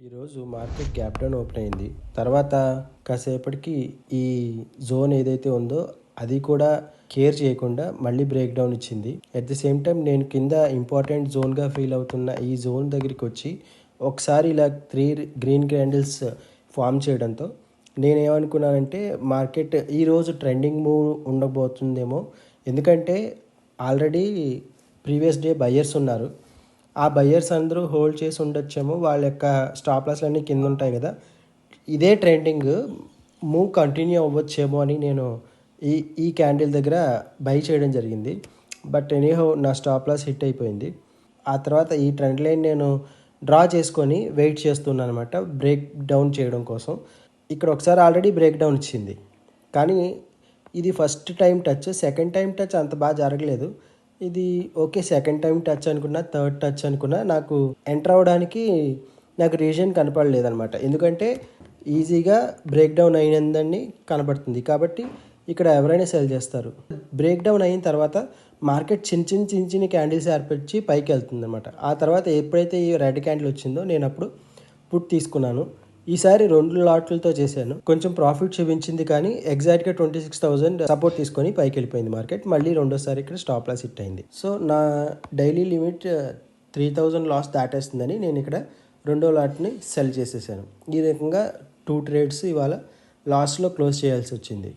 ఈరోజు market gap down open అయింది. తర్వాత కాసేపటికి ఈ జోన్ ఏదైతే ఉందో అది కూడా కేర్ చేయకుండా మళ్ళీ బ్రేక్ డౌన్ ఇచ్చింది. అట్ ది సేమ్ టైం నేను కింద ఇంపార్టెంట్ జోన్గా ఫీల్ అవుతున్న ఈ జోన్ దగ్గరికి వచ్చి ఒకసారి ఇలా 3 గ్రీన్ క్యాండిల్స్ ఫామ్ చేయడంతో నేనేమనుకున్నానంటే మార్కెట్ ఈరోజు ట్రెండింగ్ మూవ్ ఉండబోతుందేమో. ఎందుకంటే ఆల్రెడీ ప్రీవియస్ డే బయ్యర్స్ ఉన్నారు. ఆ బయ్యర్స్ అందరూ హోల్డ్ చేసి ఉండొచ్చేమో, వాళ్ళ యొక్క స్టాప్ లాస్లు అన్నీ కింద ఉంటాయి కదా. ఇదే ట్రెండింగ్ మూవ్ కంటిన్యూ అవ్వచ్చేమో అని నేను ఈ ఈ క్యాండిల్ దగ్గర బై చేయడం జరిగింది. బట్ ఎనీహౌ నా స్టాప్ లాస్ హిట్ అయిపోయింది. ఆ తర్వాత ఈ ట్రెండ్ లైన్ నేను డ్రా చేసుకొని వెయిట్ చేస్తున్నాను అనమాట, బ్రేక్ డౌన్ చేయడం కోసం. ఇక్కడ ఒకసారి ఆల్రెడీ బ్రేక్ డౌన్ ఇచ్చింది, కానీ ఇది first time touch. Second time touch అంత బాగా జరగలేదు. ఇది ఓకే, సెకండ్ టైం టచ్ అనుకున్నా, థర్డ్ టచ్ అనుకున్నా, నాకు ఎంటర్ అవ్వడానికి నాకు రీజన్ కనపడలేదన్నమాట. ఎందుకంటే ఈజీగా బ్రేక్ డౌన్ అయినందని కనపడుతుంది, కాబట్టి ఇక్కడ ఎవరైనా సెల్ చేస్తారు. బ్రేక్ డౌన్ అయిన తర్వాత మార్కెట్ చిన్న చిన్న క్యాండిల్స్ ఏర్పరిచి పైకి వెళ్తుంది అనమాట. ఆ తర్వాత ఎప్పుడైతే ఈ రెడ్ క్యాండిల్ వచ్చిందో నేను అప్పుడు పుట్ తీసుకున్నాను. ఈసారి 2 లాట్లతో చేశాను. కొంచెం ప్రాఫిట్ చూపించింది, కానీ ఎగ్జాక్ట్గా 26,000 సపోర్ట్ తీసుకొని పైకి వెళ్ళిపోయింది మార్కెట్. మళ్ళీ రెండోసారి ఇక్కడ స్టాప్ లాస్ హిట్ అయింది. సో నా డైలీ లిమిట్ 3,000 లాస్ దాటేస్తుందని నేను ఇక్కడ రెండో లాట్ని సెల్ చేసేసాను. ఈ రకంగా 2 ట్రేడ్స్ ఇవాళ లాస్లో క్లోజ్ చేయాల్సి వచ్చింది.